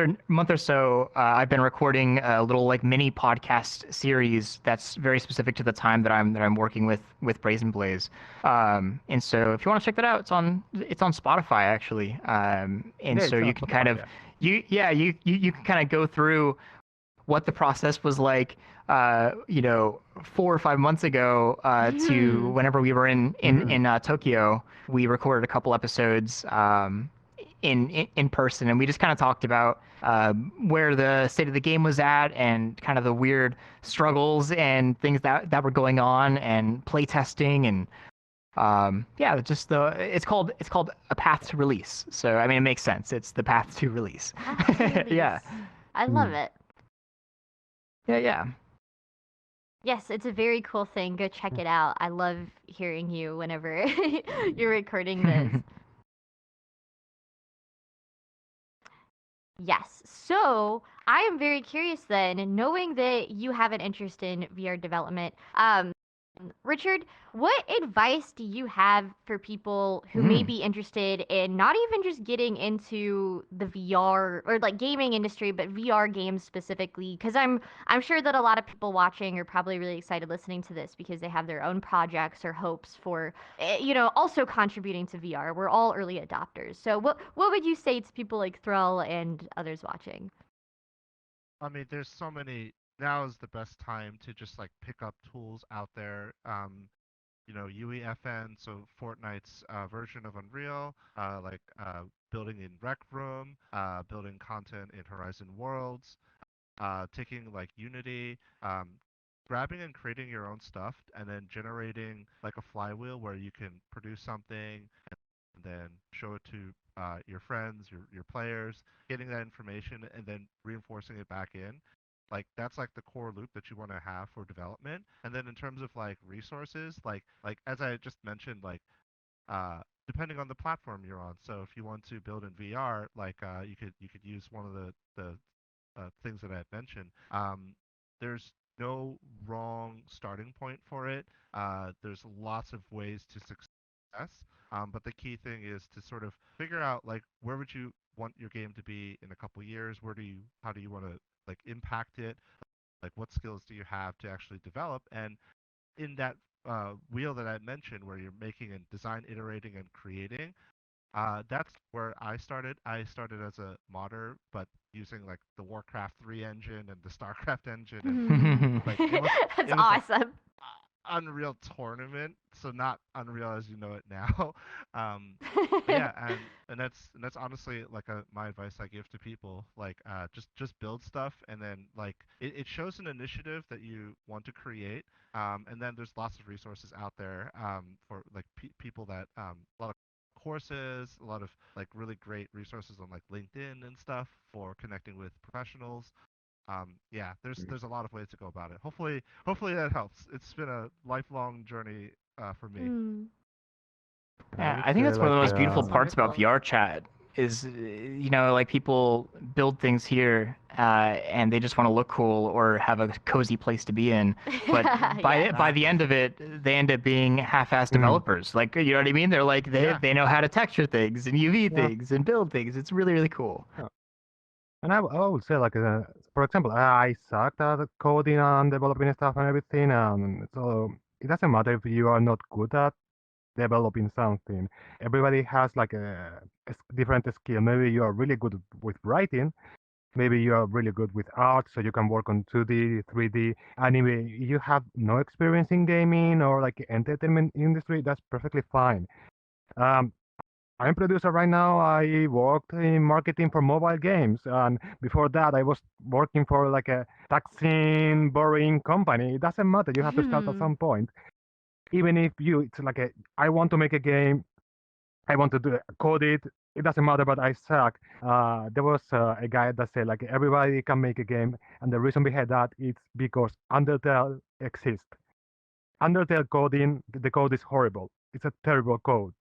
or so, I've been recording a little like mini podcast series that's very specific to the time that I'm working with Brazen Blaze. And so if you want to check that out, it's on Spotify actually. And Yeah, so it's you on can Spotify, kind of you can kind of go through what the process was like, 4 or 5 months ago, to whenever we were in Tokyo. We recorded a couple episodes in person, and we just kind of talked about where the state of the game was at, and kind of the weird struggles and things that were going on, and play testing, and it's called A Path to Release. So I mean, it makes sense. It's the path to release. Yeah. I love it. Yeah. Yes, it's a very cool thing. Go check it out. I love hearing you whenever you're recording this. Yes. So I am very curious then, knowing that you have an interest in VR development. Richard, what advice do you have for people who may be interested in not even just getting into the VR or like gaming industry, but VR games specifically? Because I'm sure that a lot of people watching are probably really excited listening to this because they have their own projects or hopes for, also contributing to VR. We're all early adopters. So what would you say to people like Thrall and others watching? I mean, there's so many. Now is the best time to just like pick up tools out there. UEFN, so Fortnite's version of Unreal, building in Rec Room, building content in Horizon Worlds, taking like Unity, grabbing and creating your own stuff, and then generating like a flywheel where you can produce something and then show it to your friends, your players, getting that information, and then reinforcing it back in. Like that's like the core loop that you want to have for development. And then in terms of like resources, like as I just mentioned, depending on the platform you're on. So if you want to build in VR, you could use one of the things that I had mentioned. There's no wrong starting point for it. There's lots of ways to success. But the key thing is to sort of figure out like where would you want your game to be in a couple years? How do you want to like impact it? Like what skills do you have to actually develop? And in that wheel that I mentioned, where you're making and design, iterating, and creating, that's where I started. I started as a modder, but using like the Warcraft 3 engine and the StarCraft engine, and like That's it was like awesome. Unreal Tournament, so not Unreal as you know it now. But yeah, and that's honestly like my advice I give to people. Like, just build stuff, and then like it shows an initiative that you want to create. And then there's lots of resources out there for like people that a lot of courses, a lot of like really great resources on like LinkedIn and stuff for connecting with professionals. Yeah, there's a lot of ways to go about it. Hopefully that helps. It's been a lifelong journey for me. Mm. I Yeah, would I think say that's one of the like most beautiful That's parts about wonderful. VRChat is, like people build things here, and they just want to look cool or have a cozy place to be in. But Yes. by the end Exactly. of it, they end up being half-assed mm, developers. Like, you know what I mean? They're like Yeah. they know how to texture things and UV yeah. things and build things. It's really, really cool. Yeah. And I would say like for example, I sucked at coding and developing stuff and everything, so it doesn't matter if you are not good at developing something. Everybody has like a different skill. Maybe you are really good with writing. Maybe you are really good with art, so you can work on 2D, 3D. And if you have no experience in gaming or like entertainment industry, that's perfectly fine. Um, I'm a producer right now. I worked in marketing for mobile games, and before that, I was working for like a taxing, borrowing company. It doesn't matter. You have to start at some point. Even if it's like I want to make a game, I want to code it. It doesn't matter, but I suck. There was a guy that said like everybody can make a game, and the reason behind that is because Undertale exists. Undertale coding, the code is horrible. It's a terrible code,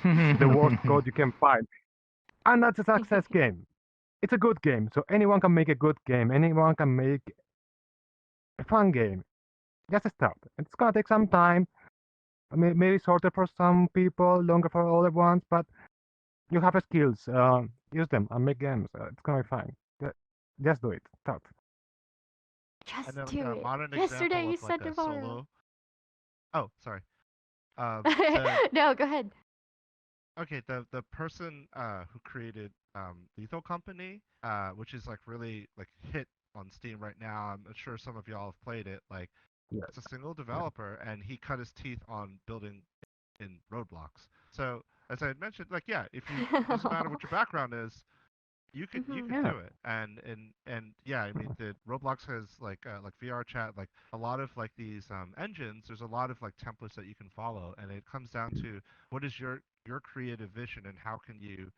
the worst code you can find, and that's a success game. It's a good game, so anyone can make a good game. Anyone can make a fun game. Just start. It's gonna take some time. Maybe shorter for some people, longer for other ones, but you have skills. Use them and make games. It's gonna be fine. Just do it. Start. And Just then do like a it. modern Yesterday example you of like said a tomorrow. solo. Oh, sorry. The No, go ahead. Okay, the person who created Lethal Company, which is like really like hit on Steam right now. I'm sure some of y'all have played it. Like Yeah. it's a single Yeah. developer, and he cut his teeth on building in Roblox. So as I had mentioned, like yeah, if you doesn't matter what your background is, you could Yeah. do it. And yeah, I mean the Roblox has like VRChat, like a lot of like these engines. There's a lot of like templates that you can follow, and it comes down to what is your creative vision and how can you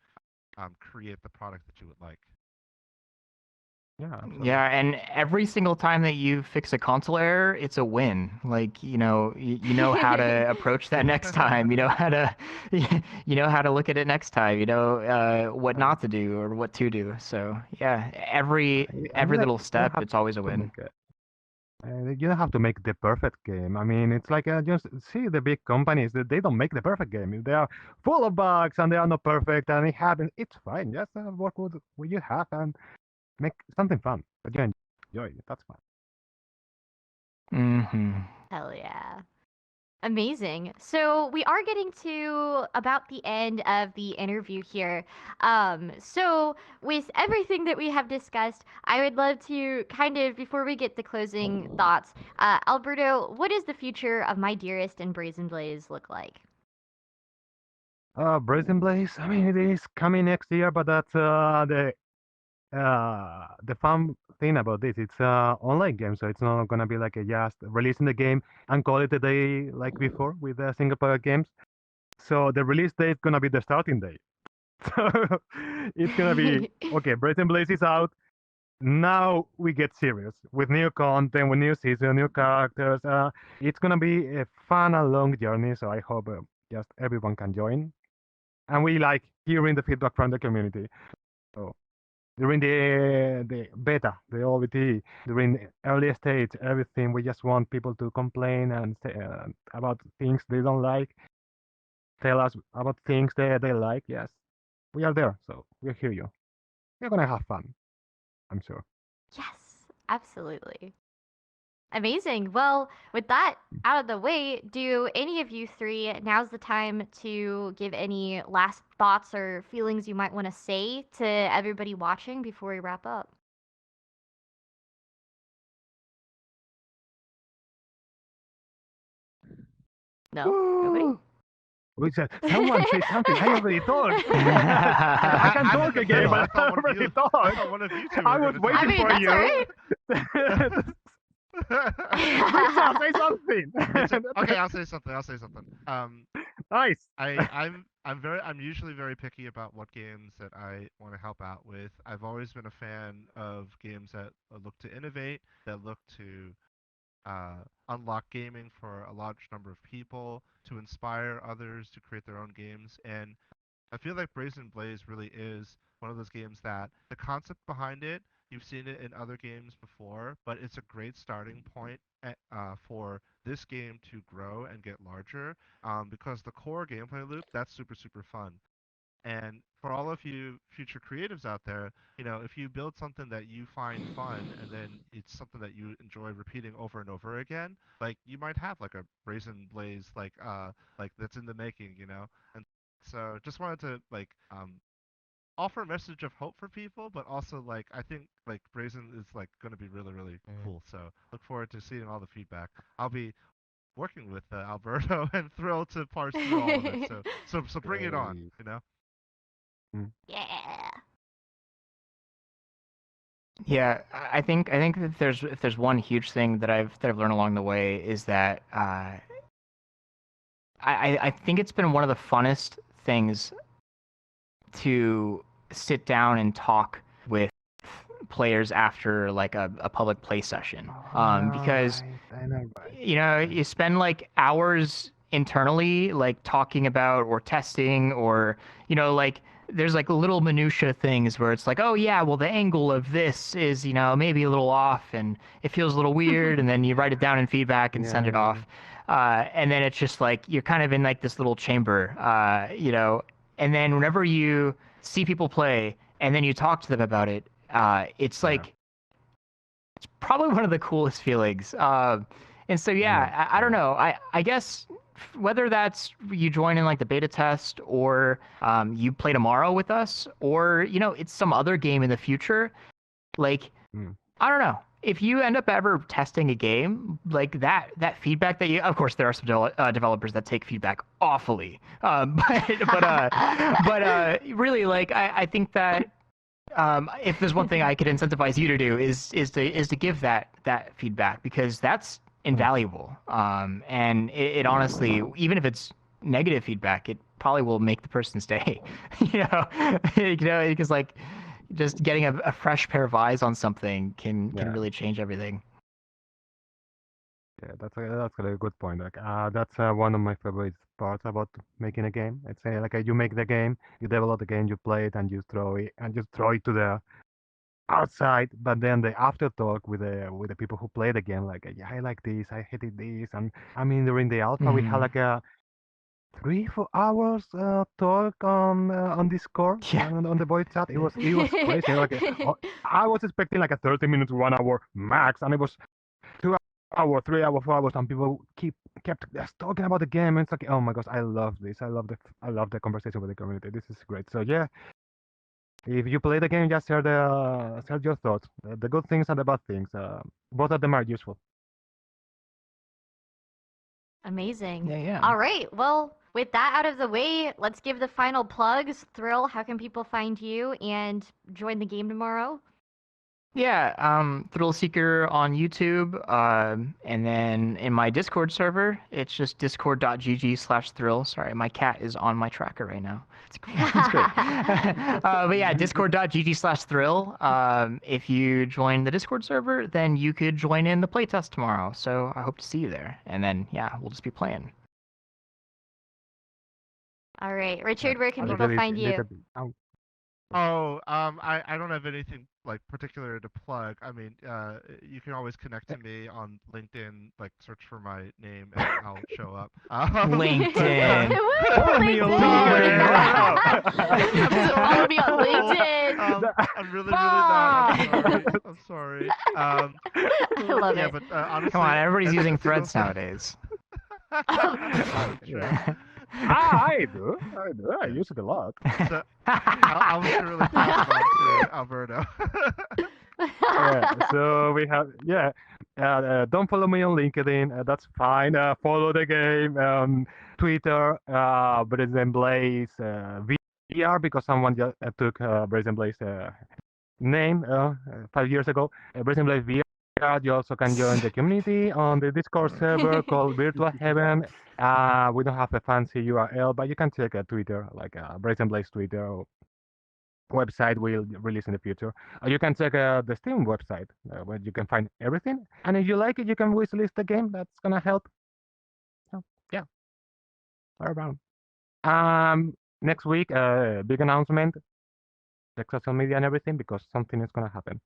create the product that you would like. Yeah. Absolutely. Yeah, and every single time that you fix a console error, it's a win. Like, you know how to approach that next time. You know how to, you know how to look at it next time. You know what Yeah. not to do or what to do. So yeah, And every you little don't step, have it's always a to win. make it. You don't have to make the perfect game. I mean, it's like just see the big companies that they don't make the perfect game. They are full of bugs and they are not perfect and it happens. It's fine. Just work with what you have and make something fun. But you enjoy it. That's fine. Mm-hmm. Hell yeah. Amazing. So we are getting to about the end of the interview here. So with everything that we have discussed, I would love to kind of, before we get the closing thoughts, Alberto, what does the future of My Dearest and Brazen Blaze look like? Brazen Blaze. I mean, it is coming next year, but that's the fun thing about this. It's online game, so it's not gonna be like a just releasing the game and call it a day like before with single player games. So the release date is gonna be the starting date. So it's gonna be okay. Brazen Blaze is out. Now we get serious with new content, with new season, new characters. It's gonna be a fun and long journey. So I hope just everyone can join. And we like hearing the feedback from the community. So during the beta, the OBT, during the early stage, everything, we just want people to complain and say about things they don't like, tell us about things they like. Yes, we are there, so we hear you. We're gonna have fun, I'm sure. Yes, absolutely. Amazing. Well, with that out of the way, do any of you three, now's the time to give any last thoughts or feelings you might want to say to everybody watching before we wrap up? No? Nobody? Woo! We said, someone say something. I already talked. I can I'm in talk the again, middle. I but I thought one of already you. I talked. thought one of you two I were was gonna I waiting mean, for that's you. all right. Richard, say something. Okay, I'll say something. I'll say something. Nice. I'm usually very picky about what games that I want to help out with. I've always been a fan of games that look to innovate, that look to unlock gaming for a large number of people, to inspire others to create their own games. And I feel like Brazen Blaze really is one of those games that the concept behind it, you've seen it in other games before, but it's a great starting point for this game to grow and get larger because the core gameplay loop, that's super, super fun. And for all of you future creatives out there, if you build something that you find fun and then it's something that you enjoy repeating over and over again, like you might have like a Brazen Blaze like that's in the making, And so just wanted to like offer a message of hope for people, but also like I think like Brazen is like going to be really, really cool. So look forward to seeing all the feedback. I'll be working with Alberto and thrilled to parse through all of it. So bring it on, Great. Yeah. Yeah, I think that if there's one huge thing that I've learned along the way is that I think it's been one of the funnest things to sit down and talk with players after like a public play session, because I know, right. you spend like hours internally like talking about or testing or like there's like little minutia things where it's like, oh yeah, well the angle of this is maybe a little off and it feels a little weird, and then you write it down in feedback and send it Yeah. off, and then it's just like you're kind of in like this little chamber, and then whenever you see people play and then you talk to them about it, it's Yeah. like it's probably one of the coolest feelings. And so I know. yeah, I don't Yeah. know. I guess whether that's you join in like the beta test or you play tomorrow with us, or it's some other game in the future. Like Mm. I don't know. If you end up ever testing a game like that feedback that of course there are some developers that take feedback awfully, but really like I think that if there's one thing I could incentivize you to do is to give that feedback, because that's invaluable. And it honestly, even if it's negative feedback, it probably will make the person stay. Because like just getting a fresh pair of eyes on something can Yeah. really change everything. Yeah, that's a good point. Like, that's one of my favorite parts about making a game. It's like you make the game, you develop the game, you play it, and you throw it to the outside, but then the after talk with the people who play the game, like, yeah, I like this, I hated this, and I mean during the alpha we had like a 3 4 hours talk on Discord Yeah. on the voice chat. It was crazy. Like I was expecting like a 30 minutes, 1 hour max, and it was 2 hours, 3 hours, 4 hours, and people kept just talking about the game. And it's like, oh my gosh, I love this. I love the conversation with the community. This is great. So yeah, if you play the game, just share your thoughts, the good things and the bad things. Both of them are useful. Amazing. Yeah. All right. Well, with that out of the way, let's give the final plugs. Thrill, how can people find you and join the game tomorrow? Yeah, Thrill Seeker on YouTube, and then in my Discord server, it's just discord.gg/thrill. Sorry, my cat is on my tracker right now. It's great. It's great. But yeah, discord.gg/thrill. If you join the Discord server, then you could join in the playtest tomorrow. So I hope to see you there. And then, yeah, we'll just be playing. All right. Richard, where can A people little find bit- you? little bit- oh, I don't have anything like particular to plug. I mean, you can always connect to me on LinkedIn, like search for my name and I'll show up. LinkedIn. Follow me on LinkedIn. Follow me on LinkedIn. I'm really not. I'm sorry. I love Yeah, it. but honestly, Come on, everybody's every using single Threads time- nowadays. True. I do. I use it a lot. So, I was really pass it on to Alberto. Yeah, so we have don't follow me on LinkedIn, that's fine. Follow the game, Twitter, Brazen Blaze, VR, because someone just took Brazen Blaze name 5 years ago. Brazen Blaze VR. You also can join the community on the Discord server called Virtual Heaven. We don't have a fancy URL, but you can check Twitter, like Brazen Blaze Twitter or website we'll release in the future. You can check the Steam website where you can find everything. And if you like it, you can wishlist the game. That's gonna help. So, yeah, all around. Next week, big announcement. Check social media and everything because something is gonna happen.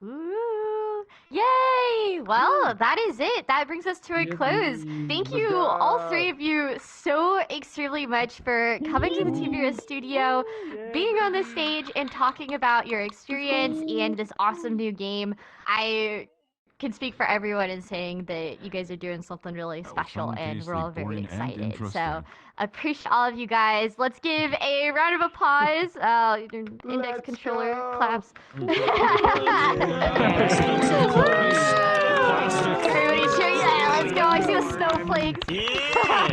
Ooh, yay! Well, that is it. That brings us to a close. Thank you, all three of you, so extremely much for coming to the TVRS studio, being on the stage, and talking about your experience and this awesome new game. I can speak for everyone in saying that you guys are doing something really special, and we're all very excited. So, appreciate all of you guys. Let's give a round of applause. Index controller claps. Everybody cheer! Yeah, let's go! I see the snowflakes. Yeah!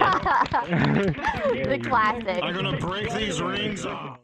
The classic. I'm gonna break these rings off.